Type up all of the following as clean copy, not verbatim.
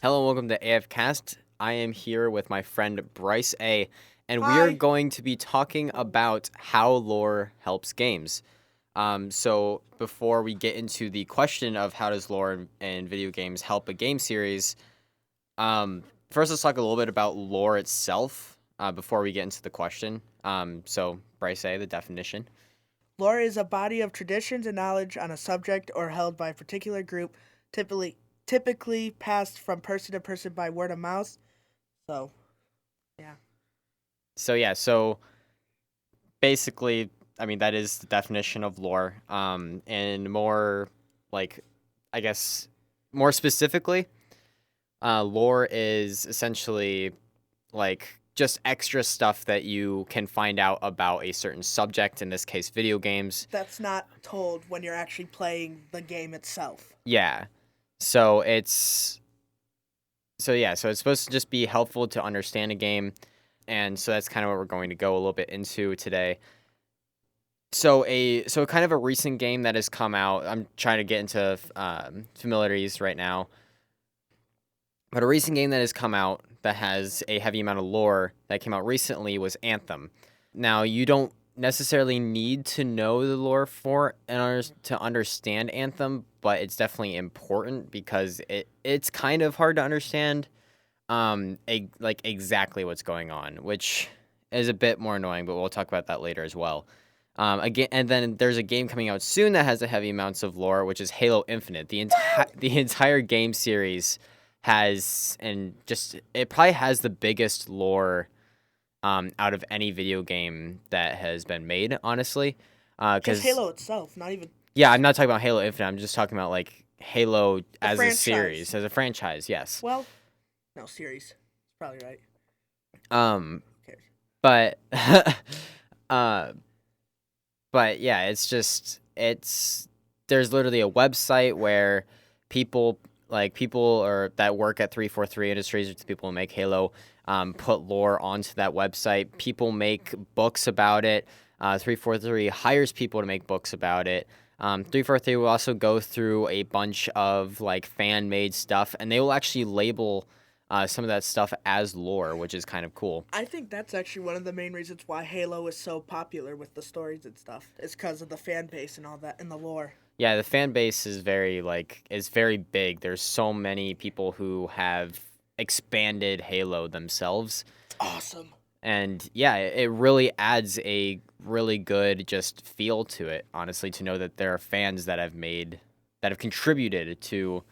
Hello and welcome to AFcast. I am here with my friend Bryce A, and we are Hi. going to be talking about how lore helps games. So before we get into the question of how does lore in video games help a game series, first let's talk a little bit about lore itself before we get into the question. So Bryce A, the definition. Lore is a body of traditions and knowledge on a subject or held by a particular group, typically passed from person to person by word of mouth. So, yeah. So basically, I mean that is the definition of lore. And more like, I guess, more specifically, lore is essentially like just extra stuff that you can find out about a certain subject. In this case, video games. That's not told when you're actually playing the game itself. Yeah. So so it's supposed to just be helpful to understand a game, and so that's kind of what we're going to go a little bit into today. So kind of a recent game that has come out. I'm trying to get into familiarities right now, but a recent game that has come out that has a heavy amount of lore that came out recently was Anthem. Now you don't necessarily need to know the lore for in order to understand Anthem, but it's definitely important because it's kind of hard to understand like exactly what's going on, which is a bit more annoying, but we'll talk about that later as well. Again, and then there's a game coming out soon that has a heavy amounts of lore, which is Halo Infinite. The entire game series has, and just it probably has the biggest lore out of any video game that has been made, honestly. Just Because Halo itself, not even yeah, I'm not talking about Halo Infinite. I'm just talking about like Halo the as a series, franchise. as a franchise. Yes. Well, no, series. Probably right. Um, Who cares? but uh, but yeah, it's just it's there's literally a website where people or that work at 343 Industries, which is the people who make Halo, put lore onto that website. People make books about it. 343 hires people to make books about it. 343 will also go through a bunch of like fan made stuff, and they will actually label some of that stuff as lore, which is kind of cool. I think that's actually one of the main reasons why Halo is so popular with the stories and stuff. Is because of the fan base and all that and the lore. Yeah, the fan base is very big. There's so many people who have expanded Halo themselves. It's awesome. And yeah, it really adds a really good just feel to it, honestly, to know that there are fans that have contributed to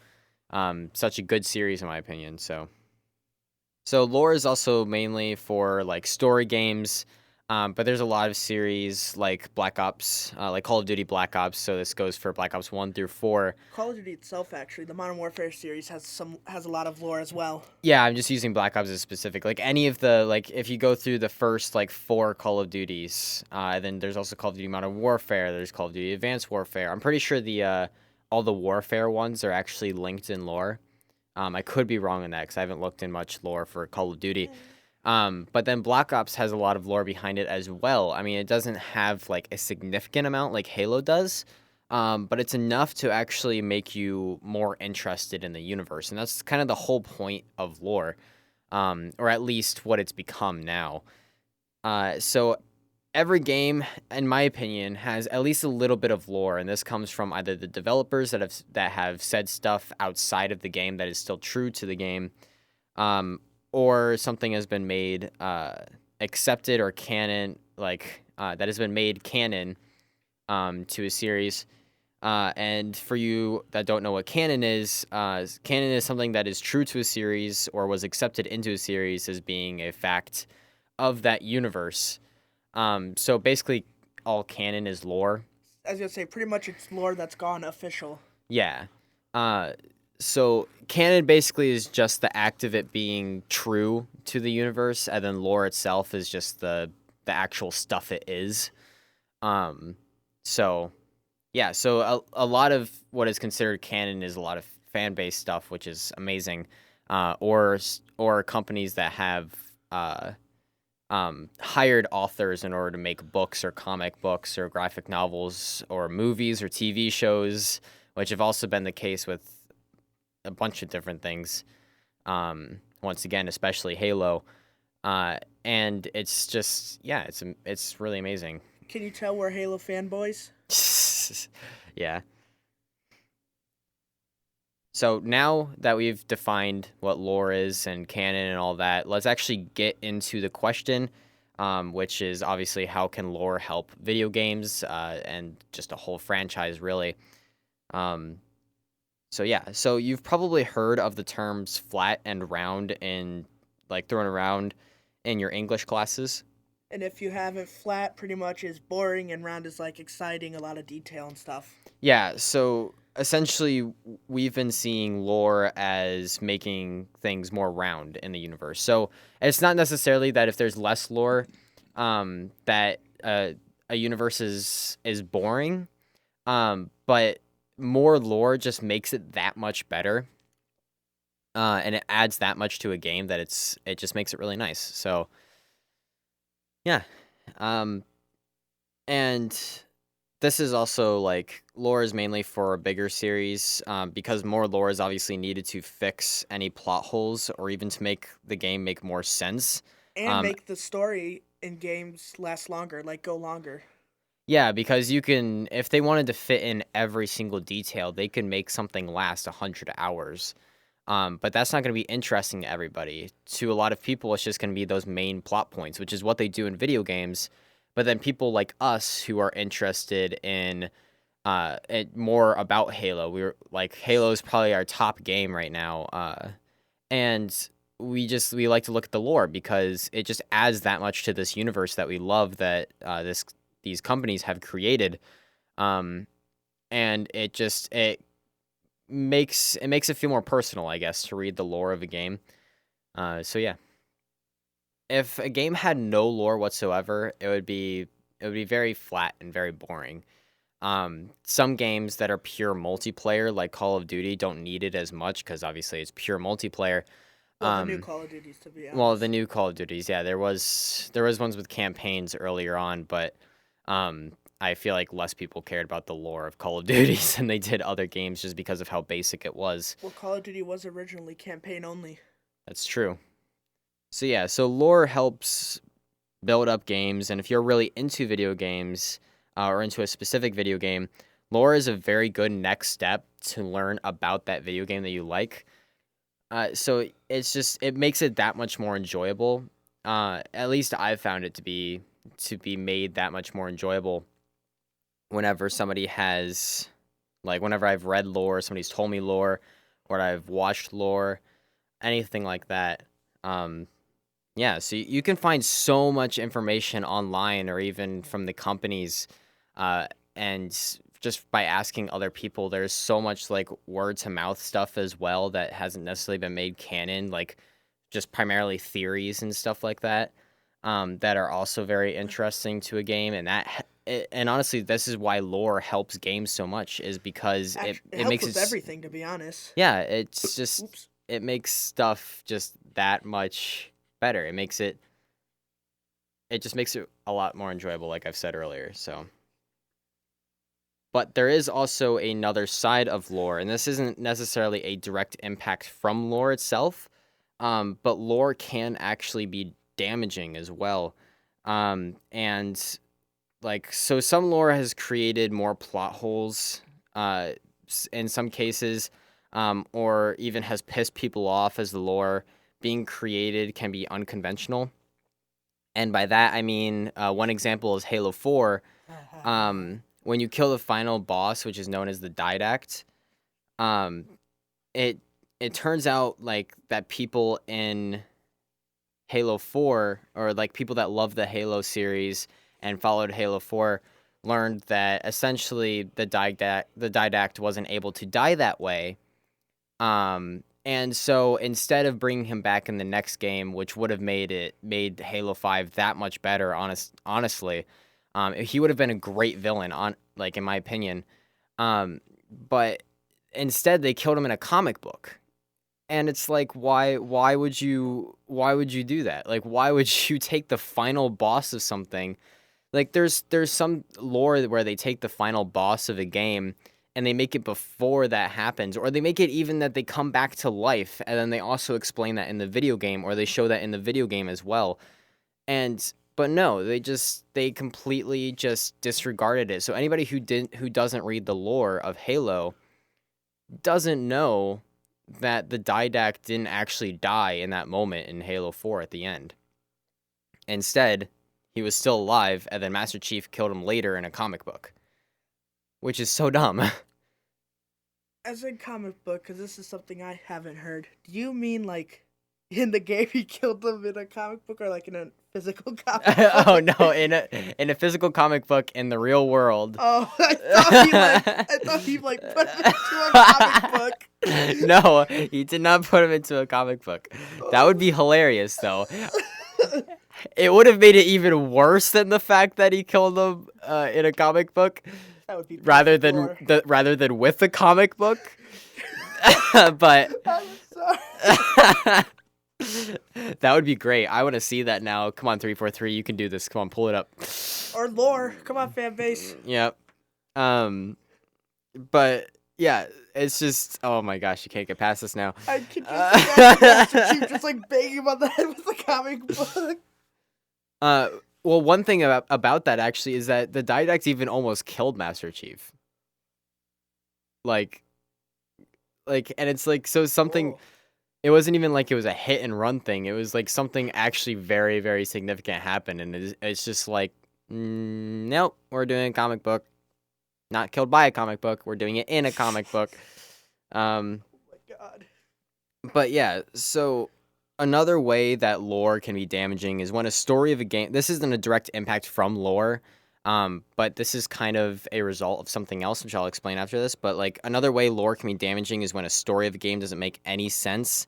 such a good series, in my opinion. So lore is also mainly for like story games, but there's a lot of series like Black Ops, like Call of Duty Black Ops. So this goes for Black Ops 1 through 4. Call of Duty itself, actually, the Modern Warfare series has a lot of lore as well. Yeah, I'm just using Black Ops as specific. Like any of the like, if you go through the first like 4 Call of Duties, then there's also Call of Duty Modern Warfare. There's Call of Duty Advanced Warfare. I'm pretty sure the all the Warfare ones are actually linked in lore. I could be wrong on that because I haven't looked in much lore for Call of Duty. But then Black Ops has a lot of lore behind it as well. I mean, it doesn't have like a significant amount like Halo does, but it's enough to actually make you more interested in the universe, and that's kind of the whole point of lore, or at least what it's become now. So every game, in my opinion, has at least a little bit of lore, and this comes from either the developers that have said stuff outside of the game that is still true to the game, um, or something has been made accepted or canon, like that has been made canon to a series. And for you that don't know what canon is something that is true to a series or was accepted into a series as being a fact of that universe. So basically, all canon is lore. I was gonna say, pretty much it's lore that's gone official. Yeah. Uh, so canon basically is just the act of it being true to the universe, and then lore itself is just the actual stuff it is. Um, so yeah, so a lot of what is considered canon is a lot of fan base stuff, which is amazing. Or companies that have hired authors in order to make books or comic books or graphic novels or movies or TV shows, which have also been the case with a bunch of different things. Once again, especially Halo. And it's just, yeah, it's really amazing. Can you tell we're Halo fanboys? Yeah. So now that we've defined what lore is and canon and all that, let's actually get into the question, which is obviously how can lore help video games and just a whole franchise, really. Um, so yeah, so you've probably heard of the terms flat and round in like thrown around in your English classes. And if you have it, flat pretty much is boring, and round is like exciting, a lot of detail and stuff. Yeah, so essentially we've been seeing lore as making things more round in the universe. So it's not necessarily that if there's less lore, that a universe is boring, but more lore just makes it that much better, and it adds that much to a game that it just makes it really nice. So yeah, um, and this is also like lore is mainly for a bigger series, because more lore is obviously needed to fix any plot holes or even to make the game make more sense. And Um, make the story in games last longer, like go longer. yeah, because you can, if they wanted to fit in every single detail, they could make something last 100 hours. But that's not going to be interesting to everybody. To a lot of people, it's just going to be those main plot points, which is what they do in video games. But then people like us who are interested in more about Halo, we're like Halo is probably our top game right now, and we like to look at the lore because it just adds that much to this universe that we love that these companies have created, um, and it makes it feel more personal, I guess, to read the lore of a game. So yeah, if a game had no lore whatsoever, it would be very flat and very boring. Some games that are pure multiplayer, like Call of Duty, don't need it as much because obviously it's pure multiplayer. Well, the new Um, Call of Duties, to be well, the honest. new Call of Duties, yeah, there was ones with campaigns earlier on, but I feel like less people cared about the lore of Call of Duties than they did other games just because of how basic it was. Well, Call of Duty was originally campaign only. That's true. So yeah, so lore helps build up games, and if you're really into video games or into a specific video game, lore is a very good next step to learn about that video game that you like. So it makes it that much more enjoyable. At least I've found it to be made that much more enjoyable whenever somebody has like whenever I've read lore, somebody's told me lore, or I've watched lore, anything like that. Um, yeah, so you can find so much information online or even from the companies, uh, and just by asking other people, there's so much like word to mouth stuff as well that hasn't necessarily been made canon, like just primarily theories and stuff like that, that are also very interesting to a game. And honestly, this is why lore helps games so much, is because it, It it helps makes with everything, to be honest. yeah, it's just Oops. it makes stuff just that much better. It just makes it a lot more enjoyable, like I've said earlier. So, but there is also another side of lore, and this isn't necessarily a direct impact from lore itself, but lore can actually be damaging as well. And like, so some lore has created more plot holes, in some cases, or even has pissed people off as the lore being created can be unconventional. And by that, I mean, one example is Halo 4. When you kill the final boss, which is known as the Didact, um, it it turns out like that people in Halo 4, or like people that love the Halo series and followed Halo 4, learned that essentially the Didact wasn't able to die that way. And so instead of bringing him back in the next game, which would have made Halo 5 that much better, honestly, he would have been a great villain, on like in my opinion. But instead they killed him in a comic book. And it's like, why would you do that? Like, why would you take the final boss of something? Like, there's some lore where they take the final boss of a game and they make it before that happens, or they make it even that they come back to life, and then they also explain that in the video game, or they show that in the video game as well. But no, they completely just disregarded it. So anybody who doesn't read the lore of Halo doesn't know that the Didact didn't actually die in that moment in Halo 4 at the end. Instead, he was still alive, and then Master Chief killed him later in a comic book, which is so dumb. As in comic book, because this is something I haven't heard. Do you mean like in the game he killed them in a comic book, or like in a physical comic book? Oh no, in a physical comic book in the real world. Oh, I thought he like put him into a comic book. No, he did not put him into a comic book. That would be hilarious, though. It would have made it even worse than the fact that he killed him in a comic book, That would be rather perfect than lore. rather than with the comic book. But I'm sorry. that would be great. I want to see that now. Come on, 343, you can do this. Come on, pull it up. Or lore. Come on, fan base. Yep. But yeah, it's just, oh my gosh, you can't get past this now. I can just imagine Master Chief just like banging him on the head with a comic book. Well, one thing about that actually is that the Didact even almost killed Master Chief. Like, and it's like, so something. Whoa. It wasn't even like it was a hit and run thing. It was like something actually very, very significant happened, and it's just like, nope, we're doing a comic book. Not killed by a comic book. We're doing it in a comic book. Oh my god. But yeah, so another way that lore can be damaging is when a story of a game. This isn't a direct impact from lore, but this is kind of a result of something else, which I'll explain after this. But like another way lore can be damaging is when a story of a game doesn't make any sense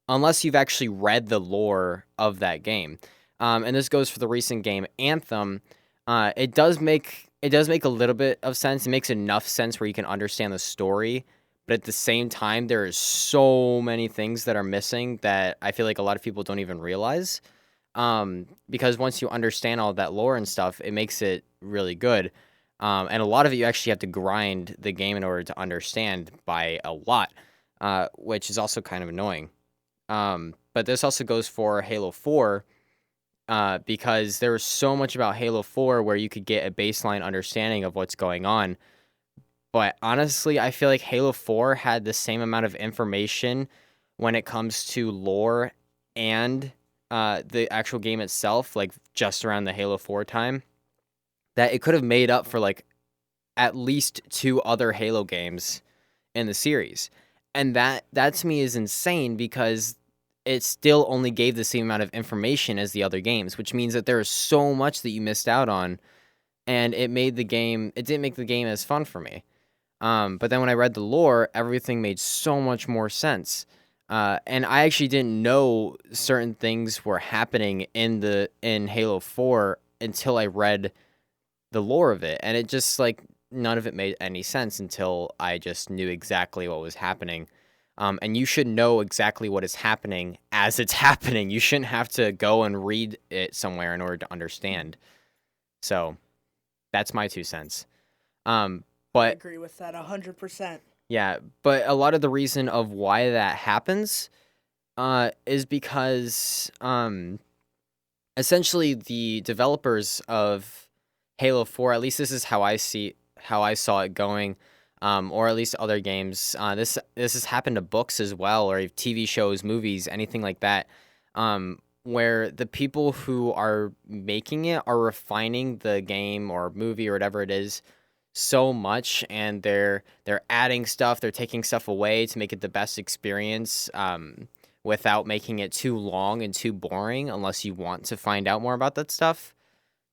unless you've actually read the lore of that game. And this goes for the recent game Anthem. It does make a little bit of sense. It makes enough sense where you can understand the story. But at the same time, there is so many things that are missing that I feel like a lot of people don't even realize. Because once you understand all that lore and stuff, it makes it really good. And a lot of it you actually have to grind the game in order to understand by a lot, which is also kind of annoying. But this also goes for Halo 4, because there was so much about Halo 4 where you could get a baseline understanding of what's going on. But honestly, I feel like Halo 4 had the same amount of information when it comes to lore and the actual game itself, like just around the Halo 4 time, that it could have made up for like at least 2 other Halo games in the series. And that to me is insane because it still only gave the same amount of information as the other games, which means that there is so much that you missed out on, and it didn't make the game as fun for me. But then when I read the lore, everything made so much more sense. And I actually didn't know certain things were happening in Halo 4 until I read the lore of it. And it just like none of it made any sense until I just knew exactly what was happening. And you should know exactly what is happening as it's happening. You shouldn't have to go and read it somewhere in order to understand. So that's my 2 cents. I But agree with that 100%. yeah, but a lot of the reason of why that happens is because essentially the developers of Halo 4, at least this is how I saw it going, or at least other games. This has happened to books as well, or TV shows, movies, anything like that, where the people who are making it are refining the game or movie or whatever it is so much, and they're adding stuff, they're taking stuff away to make it the best experience, without making it too long and too boring unless you want to find out more about that stuff,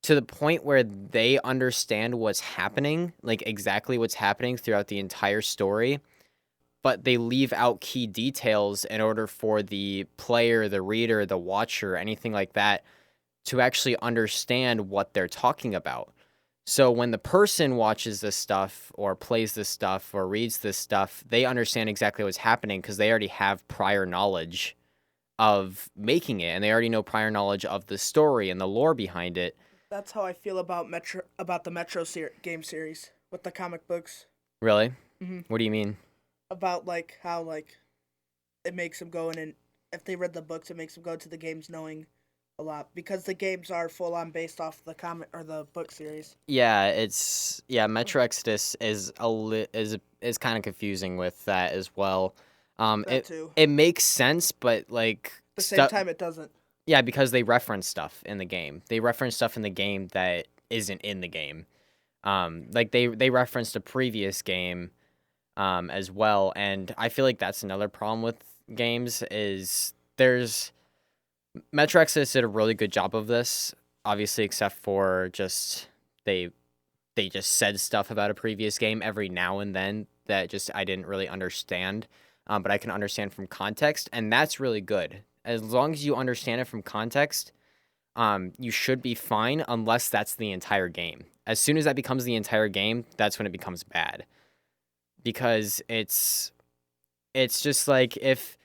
to the point where they understand what's happening, like exactly what's happening throughout the entire story, but they leave out key details in order for the player, the reader, the watcher, anything like that, to actually understand what they're talking about. So when the person watches this stuff or plays this stuff or reads this stuff, they understand exactly what's happening because they already have prior knowledge of making it, and they already know prior knowledge of the story and the lore behind it. That's how I feel about the Metro game series with the comic books. Really? What do you mean? About like how like it makes them go in, and if they read the books, it makes them go to the games knowing a lot because the games are full on based off the comic or the book series. Yeah, Metro Exodus is kind of confusing with that as well. That too. It makes sense, but like At the same time, it doesn't. Yeah, because they reference stuff in the game. They reference stuff in the game that isn't in the game. Like they referenced a previous game, as well, and I feel like that's another problem with games is there's Metro Exodus did a really good job of this, obviously, except for just they just said stuff about a previous game every now and then that just I didn't really understand, but I can understand from context, and that's really good. As long as you understand it from context, you should be fine unless that's the entire game. As soon as that becomes the entire game, that's when it becomes bad. Because it's just like if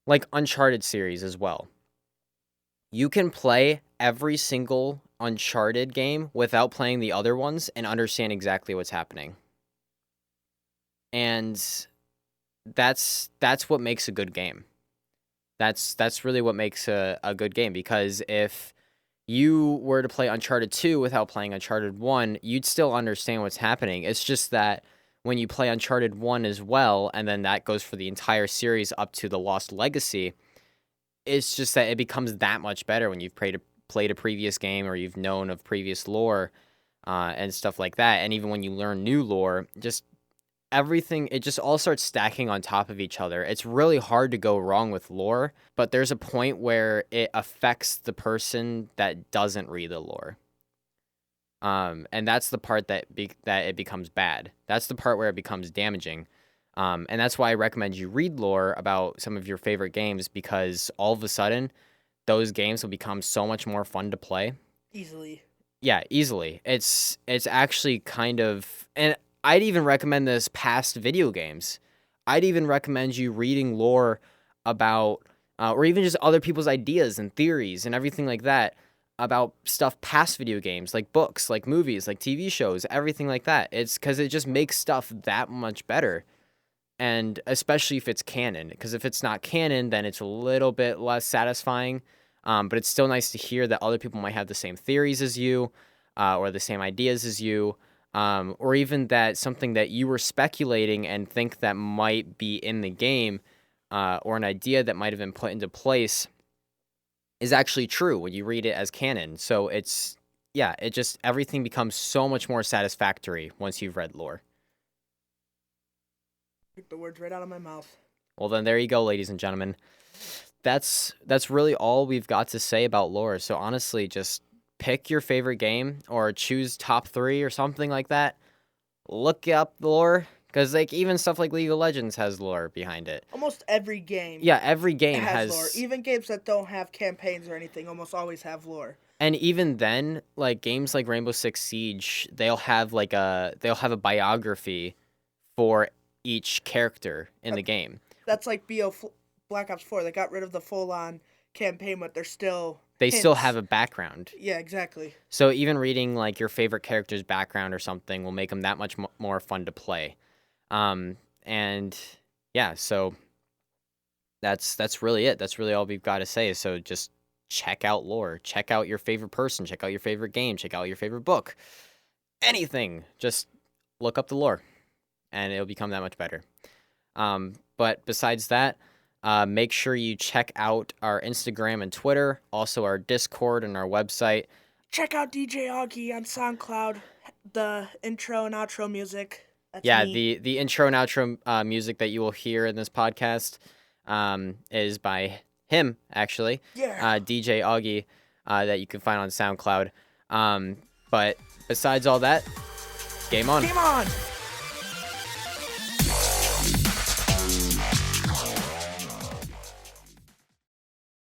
like Uncharted series as well. You can play every single Uncharted game without playing the other ones and understand exactly what's happening. And that's what makes a good game. That's really what makes a good game, because if you were to play Uncharted 2 without playing Uncharted 1, you'd still understand what's happening. It's just that when you play Uncharted 1 as well, and then that goes for the entire series up to the Lost Legacy, it's just that it becomes that much better when you've played a previous game or you've known of previous lore, and stuff like that. And even when you learn new lore, just everything, it just all starts stacking on top of each other. It's really hard to go wrong with lore, but there's a point where it affects the person that doesn't read the lore. And that's the part that it becomes bad. That's the part where it becomes damaging. And that's why I recommend you read lore about some of your favorite games, because all of a sudden, those games will become so much more fun to play. Easily. Yeah, easily. It's actually kind of, and I'd even recommend this past video games. I'd even recommend you reading lore about, or even just other people's ideas and theories and everything like that about stuff past video games, like books, like movies, like TV shows, everything like that. It's because it just makes stuff that much better. And especially if it's canon, because if it's not canon, then it's a little bit less satisfying. But it's still nice to hear that other people might have the same theories as you, or the same ideas as you, or even that something that you were speculating and think that might be in the game, or an idea that might have been put into place is actually true when you read it as canon. So it just, everything becomes so much more satisfactory once you've read lore. Took the words right out of my mouth. Well, then there you go, ladies and gentlemen. That's really all we've got to say about lore. So honestly, just pick your favorite game or choose top 3 or something like that. Look up lore, because like even stuff like League of Legends has lore behind it. Almost every game. Yeah, every game has lore. Even games that don't have campaigns or anything almost always have lore. And even then, like games like Rainbow Six Siege, they'll have a biography for each character in the game. That's like Black Ops 4. They got rid of the full-on campaign, but they're still still have a background. Yeah, exactly. So even reading like your favorite character's background or something will make them that much more fun to play. And yeah, so that's really it. That's really all we've got to say. So just check out lore. Check out your favorite person. Check out your favorite game. Check out your favorite book. Anything. Just look up the lore, and it'll become that much better. But besides that, make sure you check out our Instagram and Twitter, also our Discord and our website. Check out DJ Augie on SoundCloud, the intro and outro music. That's me. the intro and outro music that you will hear in this podcast is by him, actually. Yeah. DJ Augie, that you can find on SoundCloud. But besides all that, game on. Game on!